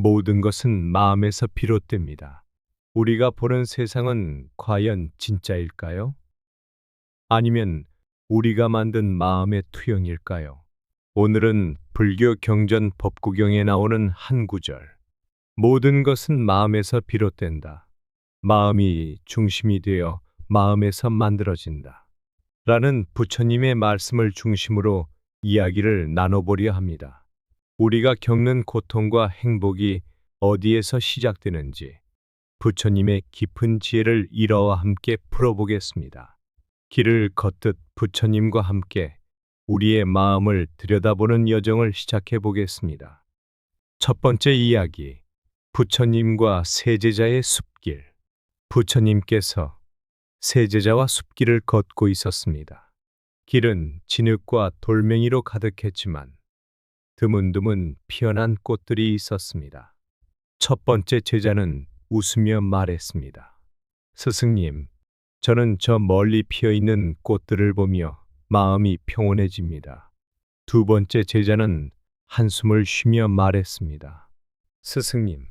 모든 것은 마음에서 비롯됩니다. 우리가 보는 세상은 과연 진짜일까요? 아니면 우리가 만든 마음의 투영일까요? 오늘은 불교 경전 법구경에 나오는 한 구절. 모든 것은 마음에서 비롯된다. 마음이 중심이 되어 마음에서 만들어진다. 라는 부처님의 말씀을 중심으로 이야기를 나눠보려 합니다. 우리가 겪는 고통과 행복이 어디에서 시작되는지 부처님의 깊은 지혜를 일어와 함께 풀어보겠습니다. 길을 걷듯 부처님과 함께 우리의 마음을 들여다보는 여정을 시작해 보겠습니다. 첫 번째 이야기, 부처님과 세제자의 숲길. 부처님께서 세제자와 숲길을 걷고 있었습니다. 길은 진흙과 돌멩이로 가득했지만 드문드문 피어난 꽃들이 있었습니다. 첫 번째 제자는 웃으며 말했습니다. 스승님, 저는 저 멀리 피어 있는 꽃들을 보며 마음이 평온해집니다. 두 번째 제자는 한숨을 쉬며 말했습니다. 스승님,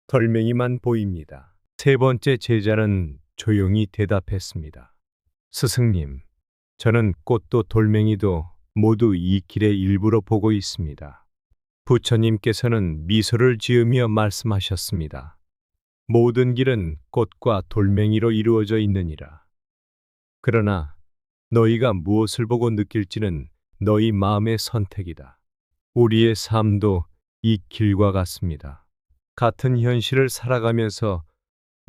돌멩이만 보입니다. 세 번째 제자는 조용히 대답했습니다. 스승님, 저는 꽃도 돌멩이도 모두 이 길의 일부로 보고 있습니다. 부처님께서는 미소를 지으며 말씀하셨습니다. 모든 길은 꽃과 돌멩이로 이루어져 있느니라. 그러나 너희가 무엇을 보고 느낄지는 너희 마음의 선택이다. 우리의 삶도 이 길과 같습니다. 같은 현실을 살아가면서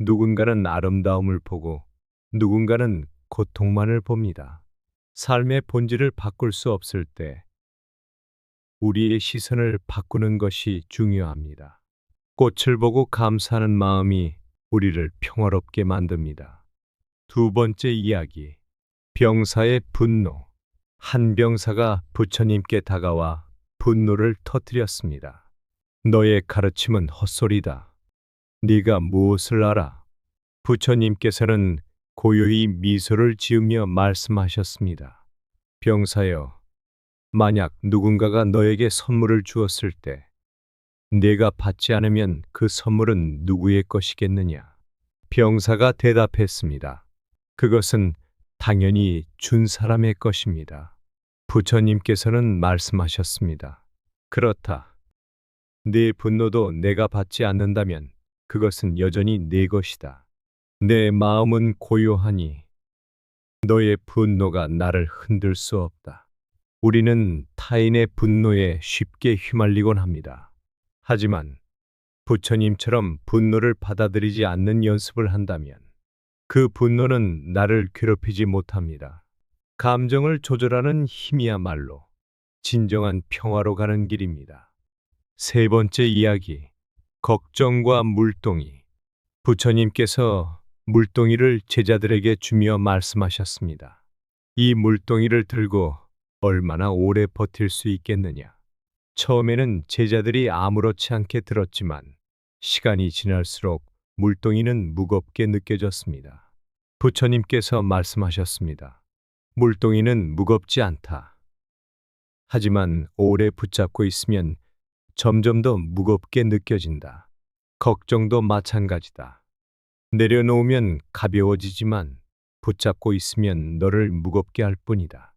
누군가는 아름다움을 보고 누군가는 고통만을 봅니다. 삶의 본질을 바꿀 수 없을 때 우리의 시선을 바꾸는 것이 중요합니다. 꽃을 보고 감사하는 마음이 우리를 평화롭게 만듭니다. 두 번째 이야기, 병사의 분노. 한 병사가 부처님께 다가와 분노를 터뜨렸습니다. 너의 가르침은 헛소리다. 네가 무엇을 알아? 부처님께서는 고요히 미소를 지으며 말씀하셨습니다. 병사여, 만약 누군가가 너에게 선물을 주었을 때 네가 받지 않으면 그 선물은 누구의 것이겠느냐? 병사가 대답했습니다. 그것은 당연히 준 사람의 것입니다. 부처님께서는 말씀하셨습니다. 그렇다. 네 분노도 내가 받지 않는다면 그것은 여전히 네 것이다. 내 마음은 고요하니 너의 분노가 나를 흔들 수 없다. 우리는 타인의 분노에 쉽게 휘말리곤 합니다. 하지만 부처님처럼 분노를 받아들이지 않는 연습을 한다면 그 분노는 나를 괴롭히지 못합니다. 감정을 조절하는 힘이야말로 진정한 평화로 가는 길입니다. 세 번째 이야기, 걱정과 물동이. 부처님께서 물동이를 제자들에게 주며 말씀하셨습니다. 이 물동이를 들고 얼마나 오래 버틸 수 있겠느냐? 처음에는 제자들이 아무렇지 않게 들었지만 시간이 지날수록 물동이는 무겁게 느껴졌습니다. 부처님께서 말씀하셨습니다. 물동이는 무겁지 않다. 하지만 오래 붙잡고 있으면 점점 더 무겁게 느껴진다. 걱정도 마찬가지다. 내려놓으면 가벼워지지만 붙잡고 있으면 너를 무겁게 할 뿐이다.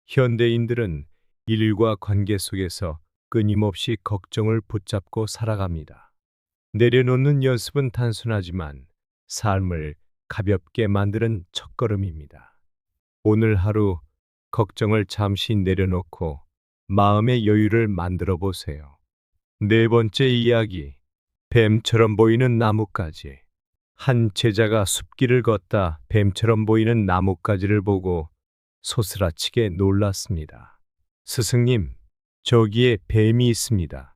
현대인들은 일과 관계 속에서 끊임없이 걱정을 붙잡고 살아갑니다. 내려놓는 연습은 단순하지만 삶을 가볍게 만드는 첫걸음입니다. 오늘 하루 걱정을 잠시 내려놓고 마음의 여유를 만들어 보세요. 네 번째 이야기, 뱀처럼 보이는 나뭇가지. 한 제자가 숲길을 걷다 뱀처럼 보이는 나뭇가지를 보고 소스라치게 놀랐습니다. 스승님, 저기에 뱀이 있습니다.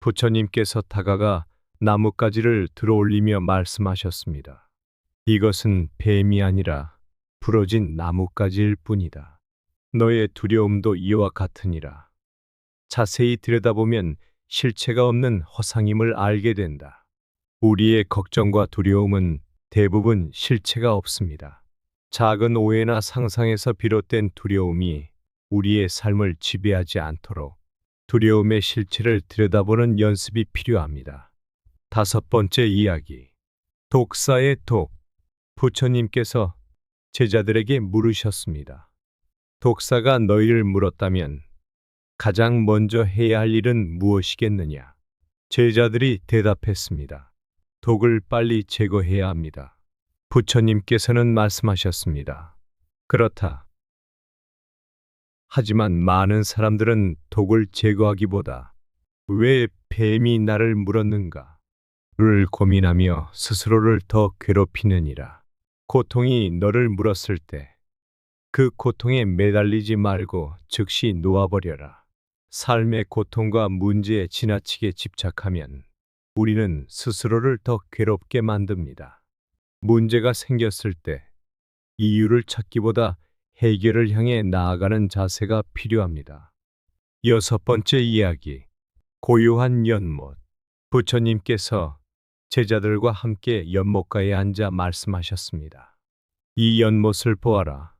부처님께서 다가가 나뭇가지를 들어올리며 말씀하셨습니다. 이것은 뱀이 아니라 부러진 나뭇가지일 뿐이다. 너의 두려움도 이와 같으니라. 자세히 들여다보면 실체가 없는 허상임을 알게 된다. 우리의 걱정과 두려움은 대부분 실체가 없습니다. 작은 오해나 상상에서 비롯된 두려움이 우리의 삶을 지배하지 않도록 두려움의 실체를 들여다보는 연습이 필요합니다. 다섯 번째 이야기. 독사의 독. 부처님께서 제자들에게 물으셨습니다. 독사가 너희를 물었다면 가장 먼저 해야 할 일은 무엇이겠느냐? 제자들이 대답했습니다. 독을 빨리 제거해야 합니다. 부처님께서는 말씀하셨습니다. 그렇다. 하지만 많은 사람들은 독을 제거하기보다 왜 뱀이 나를 물었는가? 를 고민하며 스스로를 더 괴롭히느니라. 고통이 너를 물었을 때 그 고통에 매달리지 말고 즉시 놓아버려라. 삶의 고통과 문제에 지나치게 집착하면 우리는 스스로를 더 괴롭게 만듭니다. 문제가 생겼을 때 이유를 찾기보다 해결을 향해 나아가는 자세가 필요합니다. 여섯 번째 이야기. 고요한 연못. 부처님께서 제자들과 함께 연못가에 앉아 말씀하셨습니다. 이 연못을 보아라.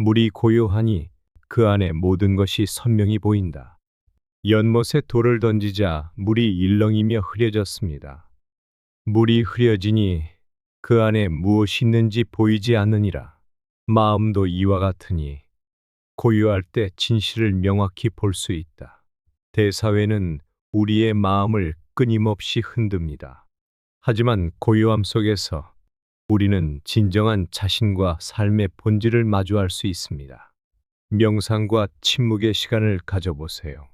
물이 고요하니 그 안에 모든 것이 선명히 보인다. 연못에 돌을 던지자 물이 일렁이며 흐려졌습니다. 물이 흐려지니 그 안에 무엇이 있는지 보이지 않느니라. 마음도 이와 같으니 고요할 때 진실을 명확히 볼 수 있다. 대사회는 우리의 마음을 끊임없이 흔듭니다. 하지만 고요함 속에서 우리는 진정한 자신과 삶의 본질을 마주할 수 있습니다. 명상과 침묵의 시간을 가져보세요.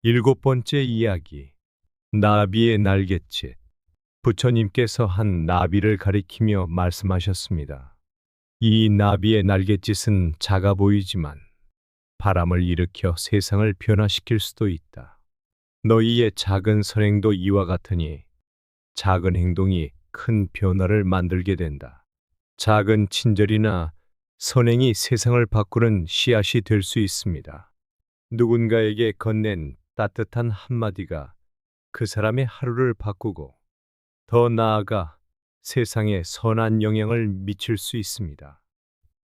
일곱 번째 이야기. 나비의 날갯짓. 부처님께서 한 나비를 가리키며 말씀하셨습니다. 이 나비의 날갯짓은 작아 보이지만 바람을 일으켜 세상을 변화시킬 수도 있다. 너희의 작은 선행도 이와 같으니 작은 행동이 큰 변화를 만들게 된다. 작은 친절이나 선행이 세상을 바꾸는 씨앗이 될 수 있습니다. 누군가에게 건넨 따뜻한 한마디가 그 사람의 하루를 바꾸고 더 나아가 세상에 선한 영향을 미칠 수 있습니다.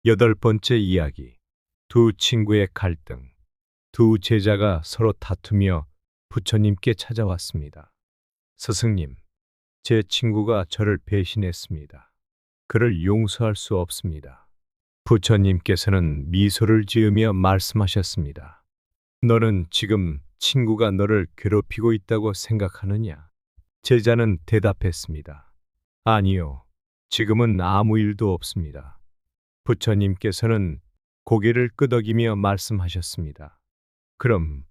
여덟 번째 이야기. 두 친구의 갈등. 두 제자가 서로 다투며 부처님께 찾아왔습니다. 스승님, 제 친구가 저를 배신했습니다. 그를 용서할 수 없습니다. 부처님께서는 미소를 지으며 말씀하셨습니다. 너는 지금 친구가 너를 괴롭히고 있다고 생각하느냐? 제자는 대답했습니다. 아니요, 지금은 아무 일도 없습니다. 부처님께서는 고개를 끄덕이며 말씀하셨습니다. 그럼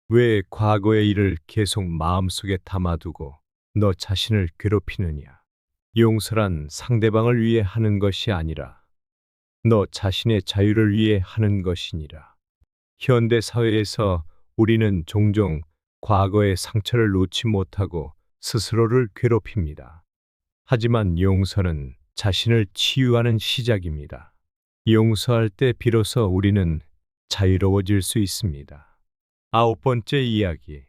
왜 과거의 일을 계속 마음속에 담아두고 너 자신을 괴롭히느냐? 용서란 상대방을 위해 하는 것이 아니라 너 자신의 자유를 위해 하는 것이니라. 현대 사회에서 우리는 종종 과거의 상처를 놓지 못하고 스스로를 괴롭힙니다. 하지만 용서는 자신을 치유하는 시작입니다. 용서할 때 비로소 우리는 자유로워질 수 있습니다. 아홉 번째 이야기.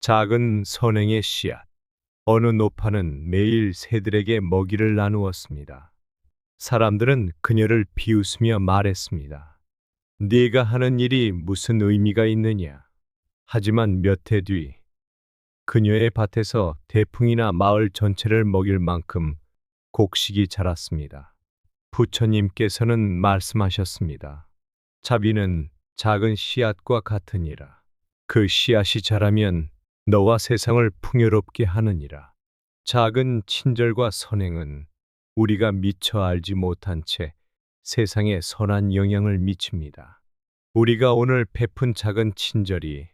작은 선행의 씨앗. 어느 노파는 매일 새들에게 먹이를 나누었습니다. 사람들은 그녀를 비웃으며 말했습니다. 네가 하는 일이 무슨 의미가 있느냐? 하지만 몇 해 뒤 그녀의 밭에서 대풍이나 마을 전체를 먹일 만큼 곡식이 자랐습니다. 부처님께서는 말씀하셨습니다. 자비는 작은 씨앗과 같으니라. 그 씨앗이 자라면 너와 세상을 풍요롭게 하느니라. 작은 친절과 선행은 우리가 미처 알지 못한 채 세상에 선한 영향을 미칩니다. 우리가 오늘 베푼 작은 친절이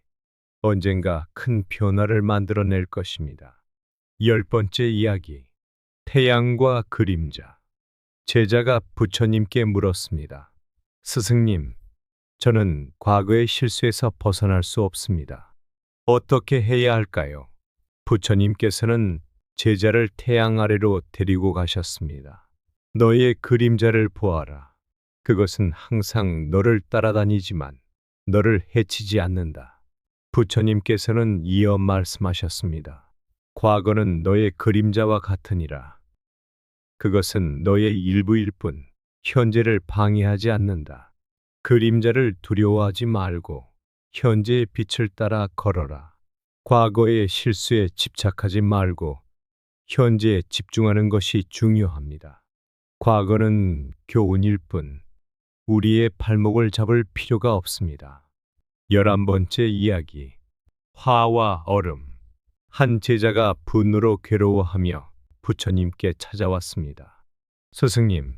언젠가 큰 변화를 만들어낼 것입니다. 열 번째 이야기. 태양과 그림자. 제자가 부처님께 물었습니다. 스승님, 저는 과거의 실수에서 벗어날 수 없습니다. 어떻게 해야 할까요? 부처님께서는 제자를 태양 아래로 데리고 가셨습니다. 너의 그림자를 보아라. 그것은 항상 너를 따라다니지만 너를 해치지 않는다. 부처님께서는 이어 말씀하셨습니다. 과거는 너의 그림자와 같으니라. 그것은 너의 일부일 뿐 현재를 방해하지 않는다. 그림자를 두려워하지 말고 현재의 빛을 따라 걸어라. 과거의 실수에 집착하지 말고 현재에 집중하는 것이 중요합니다. 과거는 교훈일 뿐 우리의 발목을 잡을 필요가 없습니다. 11번째 이야기. 화와 얼음. 한 제자가 분노로 괴로워하며 부처님께 찾아왔습니다. 스승님,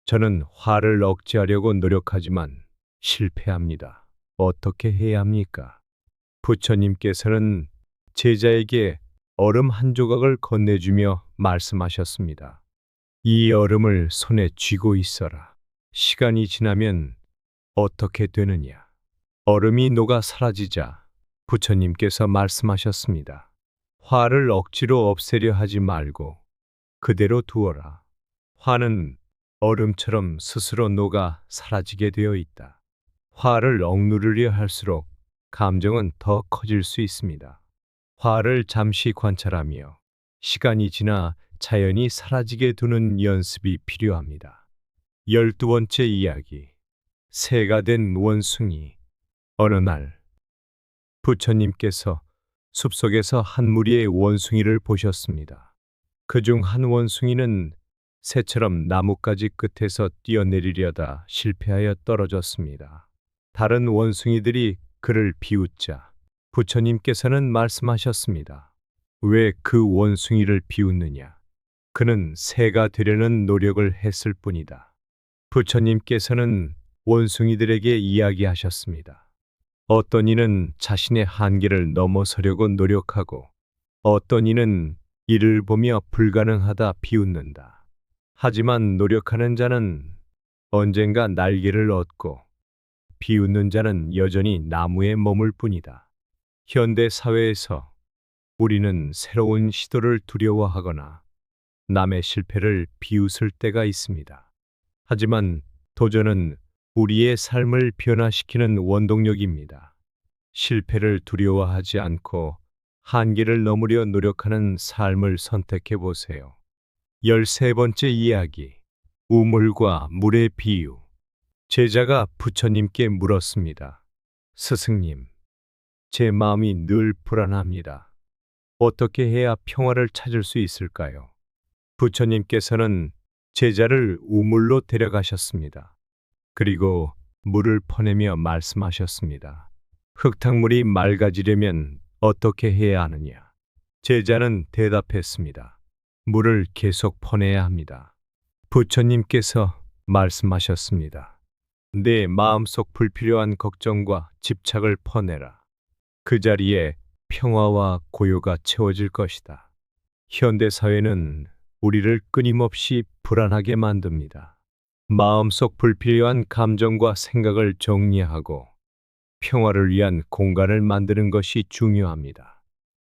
저는 화를 억제하려고 노력하지만 실패합니다. 어떻게 해야 합니까? 부처님께서는 제자에게 얼음 한 조각을 건네주며 말씀하셨습니다. 이 얼음을 손에 쥐고 있어라. 시간이 지나면 어떻게 되느냐? 얼음이 녹아 사라지자 부처님께서 말씀하셨습니다. 화를 억지로 없애려 하지 말고 그대로 두어라. 화는 얼음처럼 스스로 녹아 사라지게 되어 있다. 화를 억누르려 할수록 감정은 더 커질 수 있습니다. 화를 잠시 관찰하며 시간이 지나 자연히 사라지게 두는 연습이 필요합니다. 12번째 이야기. 새가 된 원숭이. 어느 날 부처님께서 숲속에서 한 무리의 원숭이를 보셨습니다. 그중 한 원숭이는 새처럼 나뭇가지 끝에서 뛰어내리려다 실패하여 떨어졌습니다. 다른 원숭이들이 그를 비웃자 부처님께서는 말씀하셨습니다. 왜 그 원숭이를 비웃느냐? 그는 새가 되려는 노력을 했을 뿐이다. 부처님께서는 원숭이들에게 이야기하셨습니다. 어떤 이는 자신의 한계를 넘어서려고 노력하고 어떤 이는 이를 보며 불가능하다 비웃는다. 하지만 노력하는 자는 언젠가 날개를 얻고 비웃는 자는 여전히 나무에 머물 뿐이다. 현대 사회에서 우리는 새로운 시도를 두려워하거나 남의 실패를 비웃을 때가 있습니다. 하지만 도전은 우리의 삶을 변화시키는 원동력입니다. 실패를 두려워하지 않고 한계를 넘으려 노력하는 삶을 선택해 보세요. 13번째 이야기. 우물과 물의 비유. 제자가 부처님께 물었습니다. 스승님, 제 마음이 늘 불안합니다. 어떻게 해야 평화를 찾을 수 있을까요? 부처님께서는 제자를 우물로 데려가셨습니다. 그리고 물을 퍼내며 말씀하셨습니다. 흙탕물이 맑아지려면 어떻게 해야 하느냐? 제자는 대답했습니다. 물을 계속 퍼내야 합니다. 부처님께서 말씀하셨습니다. 내 마음속 불필요한 걱정과 집착을 퍼내라. 그 자리에 평화와 고요가 채워질 것이다. 현대 사회는 우리를 끊임없이 불안하게 만듭니다. 마음속 불필요한 감정과 생각을 정리하고 평화를 위한 공간을 만드는 것이 중요합니다.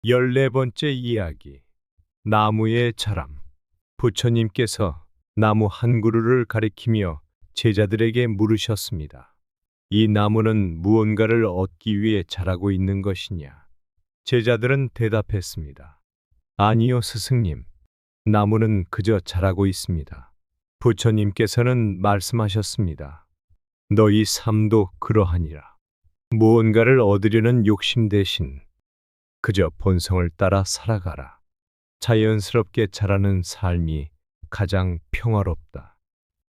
14번째 이야기. 나무의 자람. 부처님께서 나무 한 그루를 가리키며 제자들에게 물으셨습니다. 이 나무는 무언가를 얻기 위해 자라고 있는 것이냐? 제자들은 대답했습니다. 아니요, 스승님. 나무는 그저 자라고 있습니다. 부처님께서는 말씀하셨습니다. 너희 삶도 그러하니라. 무언가를 얻으려는 욕심 대신 그저 본성을 따라 살아가라. 자연스럽게 자라는 삶이 가장 평화롭다.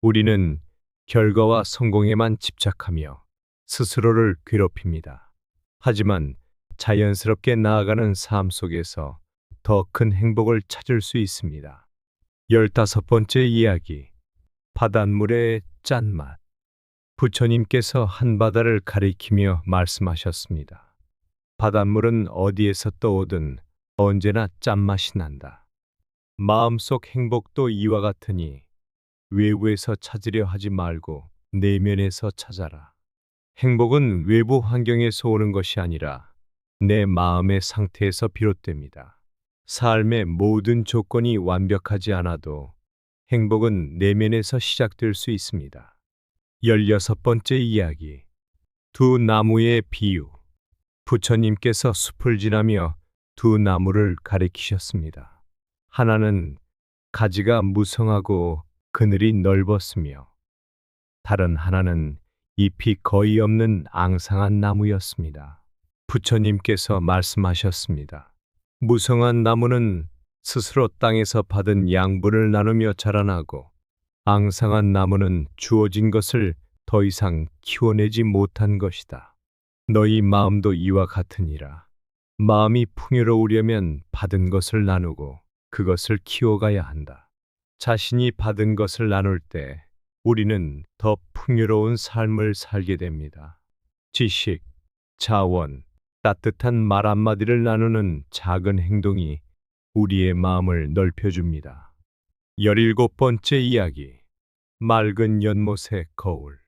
우리는 결과와 성공에만 집착하며 스스로를 괴롭힙니다. 하지만 자연스럽게 나아가는 삶 속에서 더 큰 행복을 찾을 수 있습니다. 15번째 이야기. 바닷물의 짠맛. 부처님께서 한 바다를 가리키며 말씀하셨습니다. 바닷물은 어디에서 떠오든 언제나 짠맛이 난다. 마음속 행복도 이와 같으니 외부에서 찾으려 하지 말고 내면에서 찾아라. 행복은 외부 환경에서 오는 것이 아니라 내 마음의 상태에서 비롯됩니다. 삶의 모든 조건이 완벽하지 않아도 행복은 내면에서 시작될 수 있습니다. 16번째 이야기. 두 나무의 비유. 부처님께서 숲을 지나며 두 나무를 가리키셨습니다. 하나는 가지가 무성하고 그늘이 넓었으며 다른 하나는 잎이 거의 없는 앙상한 나무였습니다. 부처님께서 말씀하셨습니다. 무성한 나무는 스스로 땅에서 받은 양분을 나누며 자라나고 앙상한 나무는 주어진 것을 더 이상 키워내지 못한 것이다. 너희 마음도 이와 같으니라. 마음이 풍요로우려면 받은 것을 나누고 그것을 키워가야 한다. 자신이 받은 것을 나눌 때 우리는 더 풍요로운 삶을 살게 됩니다. 지식, 자원, 따뜻한 말 한마디를 나누는 작은 행동이 우리의 마음을 넓혀줍니다. 17번째 이야기. 맑은 연못의 거울.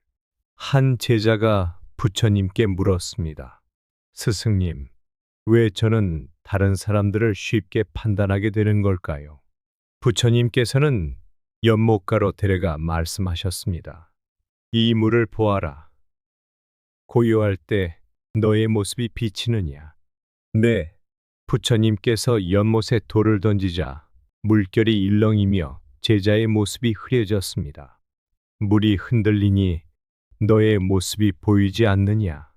한 제자가 부처님께 물었습니다. 스승님, 왜 저는 다른 사람들을 쉽게 판단하게 되는 걸까요? 부처님께서는 연못가로 데려가 말씀하셨습니다. 이 물을 보아라. 고요할 때 너의 모습이 비치느냐? 네. 부처님께서 연못에 돌을 던지자 물결이 일렁이며 제자의 모습이 흐려졌습니다. 물이 흔들리니 너의 모습이 보이지 않느냐?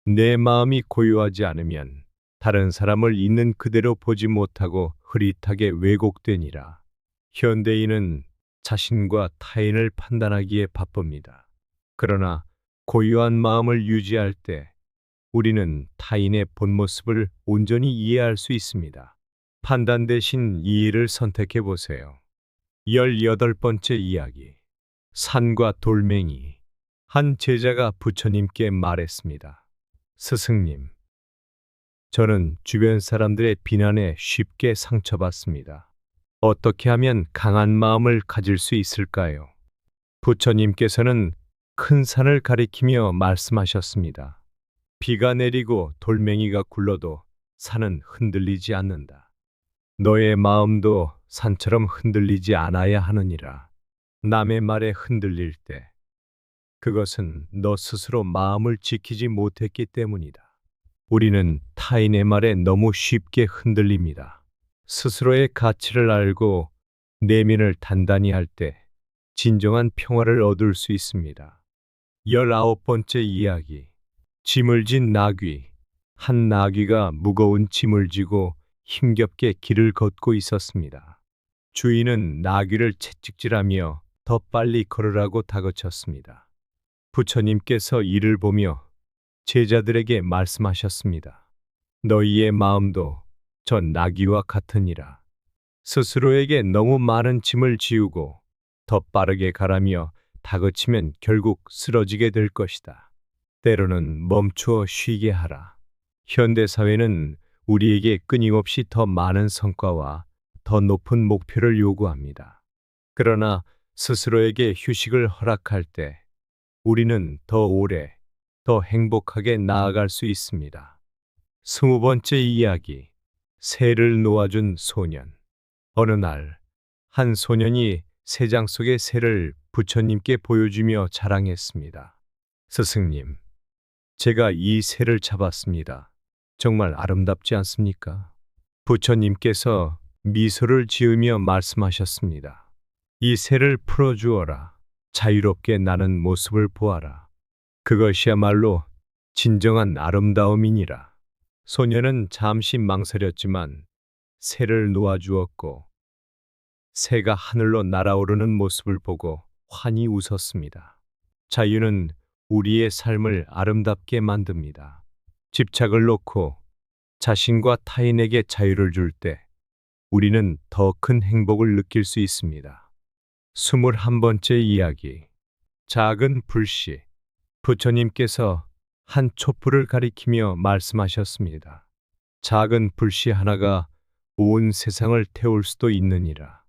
내 마음이 고요하지 않으면 다른 사람을 있는 그대로 보지 못하고 흐릿하게 왜곡되니라. 현대인은 자신과 타인을 판단하기에 바쁩니다. 그러나 고요한 마음을 유지할 때 우리는 타인의 본 모습을 온전히 이해할 수 있습니다. 판단 대신 이해를 선택해 보세요. 18번째 이야기. 산과 돌멩이. 한 제자가 부처님께 말했습니다. 스승님, 저는 주변 사람들의 비난에 쉽게 상처받습니다. 어떻게 하면 강한 마음을 가질 수 있을까요? 부처님께서는 큰 산을 가리키며 말씀하셨습니다. 비가 내리고 돌멩이가 굴러도 산은 흔들리지 않는다. 너의 마음도 산처럼 흔들리지 않아야 하느니라. 남의 말에 흔들릴 때 그것은 너 스스로 마음을 지키지 못했기 때문이다. 우리는 타인의 말에 너무 쉽게 흔들립니다. 스스로의 가치를 알고 내면을 단단히 할 때 진정한 평화를 얻을 수 있습니다. 19번째 이야기. 짐을 진 나귀. 한 나귀가 무거운 짐을 지고 힘겹게 길을 걷고 있었습니다. 주인은 나귀를 채찍질하며 더 빨리 걸으라고 다그쳤습니다. 부처님께서 이를 보며 제자들에게 말씀하셨습니다. 너희의 마음도 저 나귀와 같으니라. 스스로에게 너무 많은 짐을 지우고 더 빠르게 가라며 다그치면 결국 쓰러지게 될 것이다. 때로는 멈추어 쉬게 하라. 현대사회는 우리에게 끊임없이 더 많은 성과와 더 높은 목표를 요구합니다. 그러나 스스로에게 휴식을 허락할 때 우리는 더 오래, 더 행복하게 나아갈 수 있습니다. 20번째 이야기. 새를 놓아준 소년. 어느 날, 한 소년이 새장 속의 새를 부처님께 보여주며 자랑했습니다. 스승님, 제가 이 새를 잡았습니다. 정말 아름답지 않습니까? 부처님께서 미소를 지으며 말씀하셨습니다. 이 새를 풀어주어라. 자유롭게 나는 모습을 보아라. 그것이야말로 진정한 아름다움이니라. 소녀는 잠시 망설였지만 새를 놓아주었고 새가 하늘로 날아오르는 모습을 보고 환히 웃었습니다. 자유는 우리의 삶을 아름답게 만듭니다. 집착을 놓고 자신과 타인에게 자유를 줄 때 우리는 더 큰 행복을 느낄 수 있습니다. 21번째 이야기. 작은 불씨. 부처님께서 한 촛불을 가리키며 말씀하셨습니다. 작은 불씨 하나가 온 세상을 태울 수도 있느니라.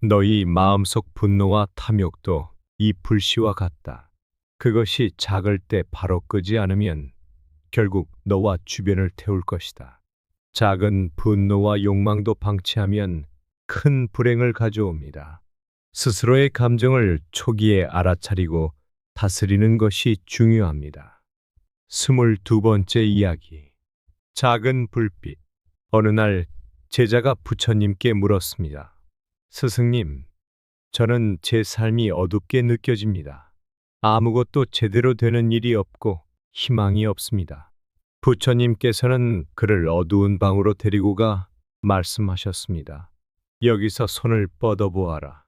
너희 마음속 분노와 탐욕도 이 불씨와 같다. 그것이 작을 때 바로 끄지 않으면 결국 너와 주변을 태울 것이다. 작은 분노와 욕망도 방치하면 큰 불행을 가져옵니다. 스스로의 감정을 초기에 알아차리고 다스리는 것이 중요합니다. 22번째 이야기. 작은 불빛. 어느 날 제자가 부처님께 물었습니다. 스승님, 저는 제 삶이 어둡게 느껴집니다. 아무것도 제대로 되는 일이 없고 희망이 없습니다. 부처님께서는 그를 어두운 방으로 데리고 가 말씀하셨습니다. 여기서 손을 뻗어보아라.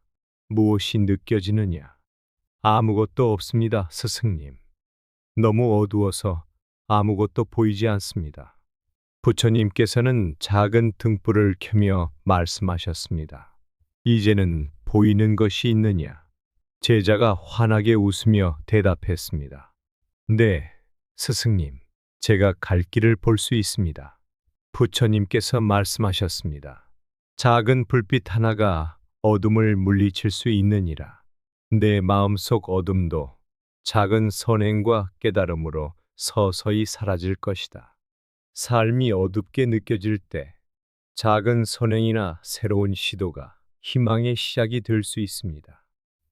무엇이 느껴지느냐? 아무것도 없습니다, 스승님. 너무 어두워서 아무것도 보이지 않습니다. 부처님께서는 작은 등불을 켜며 말씀하셨습니다. 이제는 보이는 것이 있느냐? 제자가 환하게 웃으며 대답했습니다. 네, 스승님. 제가 갈 길을 볼 수 있습니다. 부처님께서 말씀하셨습니다. 작은 불빛 하나가 어둠을 물리칠 수 있느니라. 내 마음속 어둠도 작은 선행과 깨달음으로 서서히 사라질 것이다. 삶이 어둡게 느껴질 때 작은 선행이나 새로운 시도가 희망의 시작이 될 수 있습니다.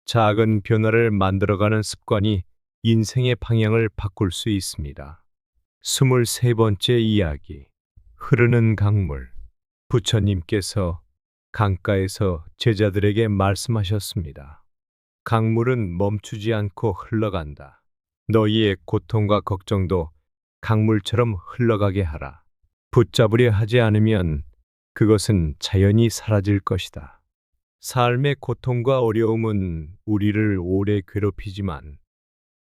작은 변화를 만들어가는 습관이 인생의 방향을 바꿀 수 있습니다. 23번째 이야기. 흐르는 강물. 부처님께서 강가에서 제자들에게 말씀하셨습니다. 강물은 멈추지 않고 흘러간다. 너희의 고통과 걱정도 강물처럼 흘러가게 하라. 붙잡으려 하지 않으면 그것은 자연히 사라질 것이다. 삶의 고통과 어려움은 우리를 오래 괴롭히지만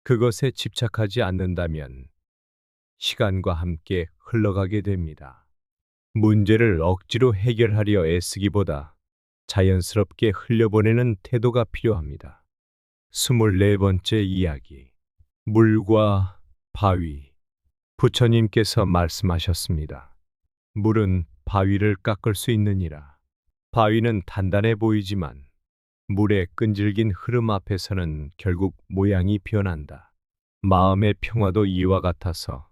그것에 집착하지 않는다면 시간과 함께 흘러가게 됩니다. 문제를 억지로 해결하려 애쓰기보다 자연스럽게 흘려보내는 태도가 필요합니다. 24번째 이야기. 물과 바위. 부처님께서 말씀하셨습니다. 물은 바위를 깎을 수 있느니라. 바위는 단단해 보이지만 물의 끈질긴 흐름 앞에서는 결국 모양이 변한다. 마음의 평화도 이와 같아서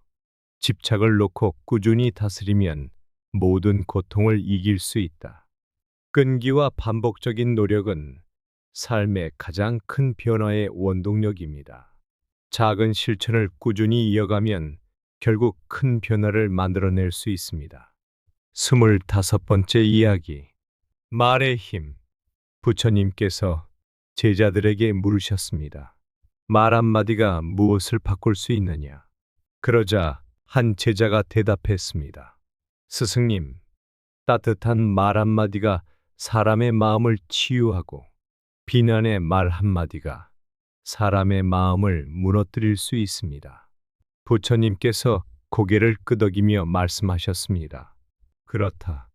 집착을 놓고 꾸준히 다스리면 모든 고통을 이길 수 있다. 끈기와 반복적인 노력은 삶의 가장 큰 변화의 원동력입니다. 작은 실천을 꾸준히 이어가면 결국 큰 변화를 만들어낼 수 있습니다. 25번째 이야기. 말의 힘. 부처님께서 제자들에게 물으셨습니다. 말 한마디가 무엇을 바꿀 수 있느냐? 그러자 한 제자가 대답했습니다. 스승님, 따뜻한 말 한마디가 사람의 마음을 치유하고 비난의 말 한마디가 사람의 마음을 무너뜨릴 수 있습니다. 부처님께서 고개를 끄덕이며 말씀하셨습니다. 그렇다.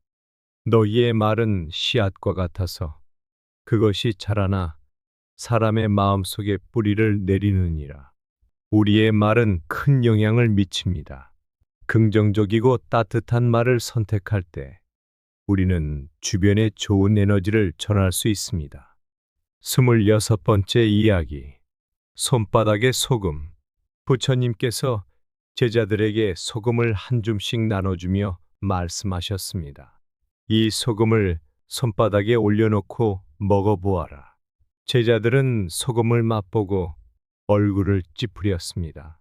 너희의 말은 씨앗과 같아서 그것이 자라나 사람의 마음속에 뿌리를 내리느니라. 우리의 말은 큰 영향을 미칩니다. 긍정적이고 따뜻한 말을 선택할 때 우리는 주변에 좋은 에너지를 전할 수 있습니다. 26번째 이야기. 손바닥의 소금. 부처님께서 제자들에게 소금을 한 줌씩 나눠주며 말씀하셨습니다. 이 소금을 손바닥에 올려놓고 먹어보아라. 제자들은 소금을 맛보고 얼굴을 찌푸렸습니다.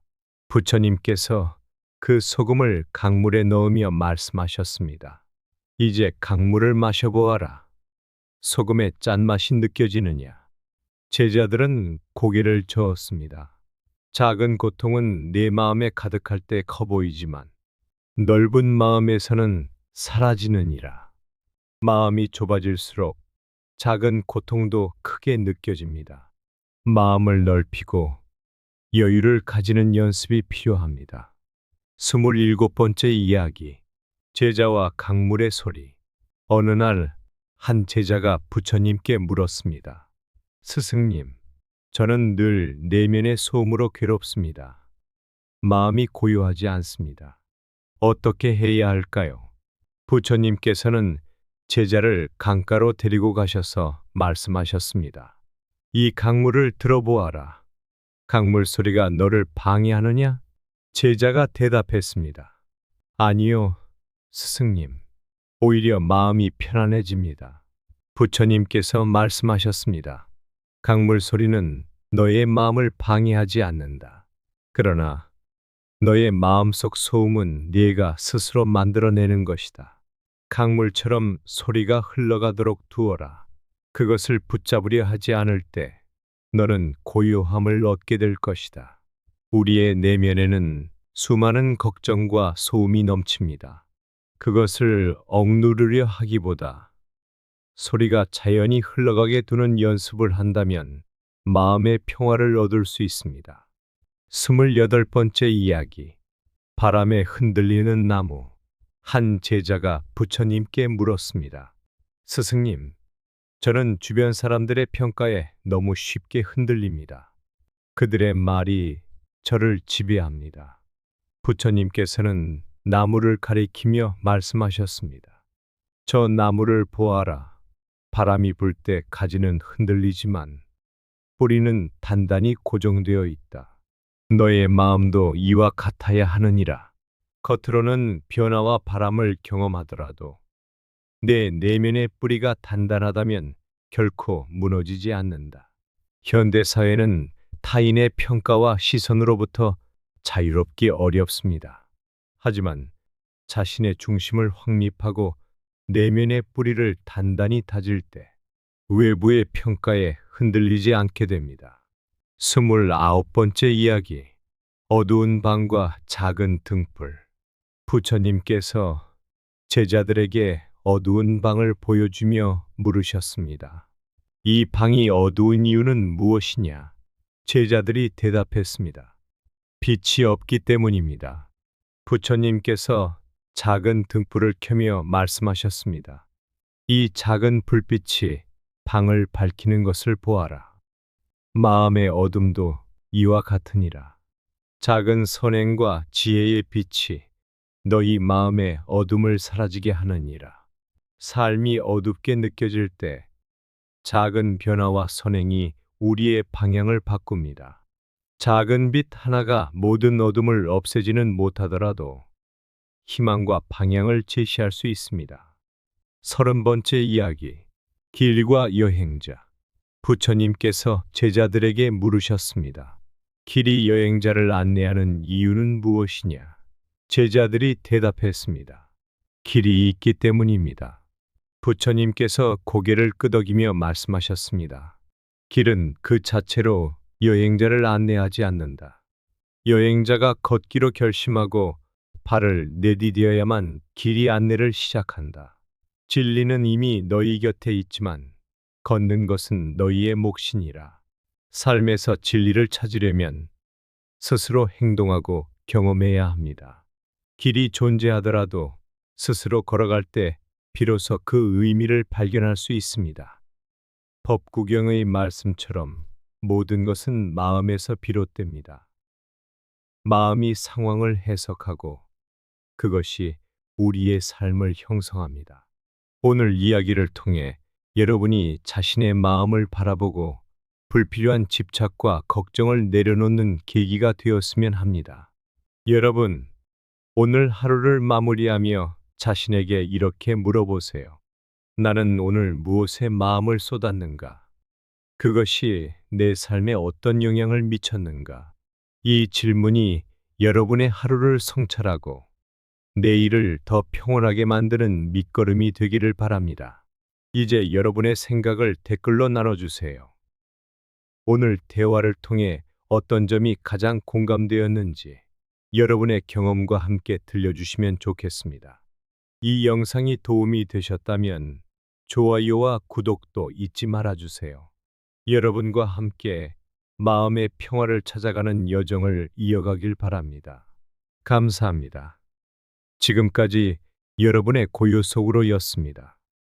부처님께서 그 소금을 강물에 넣으며 말씀하셨습니다. 이제 강물을 마셔보아라. 소금의 짠맛이 느껴지느냐? 제자들은 고개를 저었습니다. 작은 고통은 내 마음에 가득할 때 커 보이지만 넓은 마음에서는 사라지느니라. 마음이 좁아질수록 작은 고통도 크게 느껴집니다. 마음을 넓히고 여유를 가지는 연습이 필요합니다. 27번째 이야기. 제자와 강물의 소리. 어느 날 한 제자가 부처님께 물었습니다. 스승님, 저는 늘 내면의 소음으로 괴롭습니다. 마음이 고요하지 않습니다. 어떻게 해야 할까요? 부처님께서는 제자를 강가로 데리고 가셔서 말씀하셨습니다. 이 강물을 들어보아라. 강물 소리가 너를 방해하느냐? 제자가 대답했습니다. 아니요, 스승님. 오히려 마음이 편안해집니다. 부처님께서 말씀하셨습니다. 강물 소리는 너의 마음을 방해하지 않는다. 그러나 너의 마음속 소음은 네가 스스로 만들어내는 것이다. 강물처럼 소리가 흘러가도록 두어라. 그것을 붙잡으려 하지 않을 때 너는 고요함을 얻게 될 것이다. 우리의 내면에는 수많은 걱정과 소음이 넘칩니다. 그것을 억누르려 하기보다 소리가 자연히 흘러가게 두는 연습을 한다면 마음의 평화를 얻을 수 있습니다. 28번째 이야기. 바람에 흔들리는 나무. 한 제자가 부처님께 물었습니다. 스승님, 저는 주변 사람들의 평가에 너무 쉽게 흔들립니다. 그들의 말이 저를 지배합니다. 부처님께서는 나무를 가리키며 말씀하셨습니다. 저 나무를 보아라. 바람이 불 때 가지는 흔들리지만 뿌리는 단단히 고정되어 있다. 너의 마음도 이와 같아야 하느니라. 겉으로는 변화와 바람을 경험하더라도 내 내면의 뿌리가 단단하다면 결코 무너지지 않는다. 현대 사회는 타인의 평가와 시선으로부터 자유롭기 어렵습니다. 하지만 자신의 중심을 확립하고 내면의 뿌리를 단단히 다질 때 외부의 평가에 흔들리지 않게 됩니다. 29번째 이야기. 어두운 방과 작은 등불. 부처님께서 제자들에게 어두운 방을 보여주며 물으셨습니다. 이 방이 어두운 이유는 무엇이냐? 제자들이 대답했습니다. 빛이 없기 때문입니다. 부처님께서 작은 등불을 켜며 말씀하셨습니다. 이 작은 불빛이 방을 밝히는 것을 보아라. 마음의 어둠도 이와 같으니라. 작은 선행과 지혜의 빛이 너희 마음의 어둠을 사라지게 하느니라. 삶이 어둡게 느껴질 때 작은 변화와 선행이 우리의 방향을 바꿉니다. 작은 빛 하나가 모든 어둠을 없애지는 못하더라도 희망과 방향을 제시할 수 있습니다. 30번째 이야기. 길과 여행자. 부처님께서 제자들에게 물으셨습니다. 길이 여행자를 안내하는 이유는 무엇이냐? 제자들이 대답했습니다. 길이 있기 때문입니다. 부처님께서 고개를 끄덕이며 말씀하셨습니다. 길은 그 자체로 여행자를 안내하지 않는다. 여행자가 걷기로 결심하고 발을 내디뎌야만 길이 안내를 시작한다. 진리는 이미 너희 곁에 있지만 걷는 것은 너희의 몫이니라. 삶에서 진리를 찾으려면 스스로 행동하고 경험해야 합니다. 길이 존재하더라도 스스로 걸어갈 때 비로소 그 의미를 발견할 수 있습니다. 법구경의 말씀처럼 모든 것은 마음에서 비롯됩니다. 마음이 상황을 해석하고 그것이 우리의 삶을 형성합니다. 오늘 이야기를 통해 여러분이 자신의 마음을 바라보고 불필요한 집착과 걱정을 내려놓는 계기가 되었으면 합니다. 여러분, 오늘 하루를 마무리하며 자신에게 이렇게 물어보세요. 나는 오늘 무엇에 마음을 쏟았는가? 그것이 내 삶에 어떤 영향을 미쳤는가? 이 질문이 여러분의 하루를 성찰하고 내일을 더 평온하게 만드는 밑거름이 되기를 바랍니다. 이제 여러분의 생각을 댓글로 나눠주세요. 오늘 대화를 통해 어떤 점이 가장 공감되었는지 여러분의 경험과 함께 들려주시면 좋겠습니다. 이 영상이 도움이 되셨다면 좋아요와 구독도 잊지 말아주세요. 여러분과 함께 마음의 평화를 찾아가는 여정을 이어가길 바랍니다. 감사합니다. 지금까지 여러분의 고요 속으로였습니다.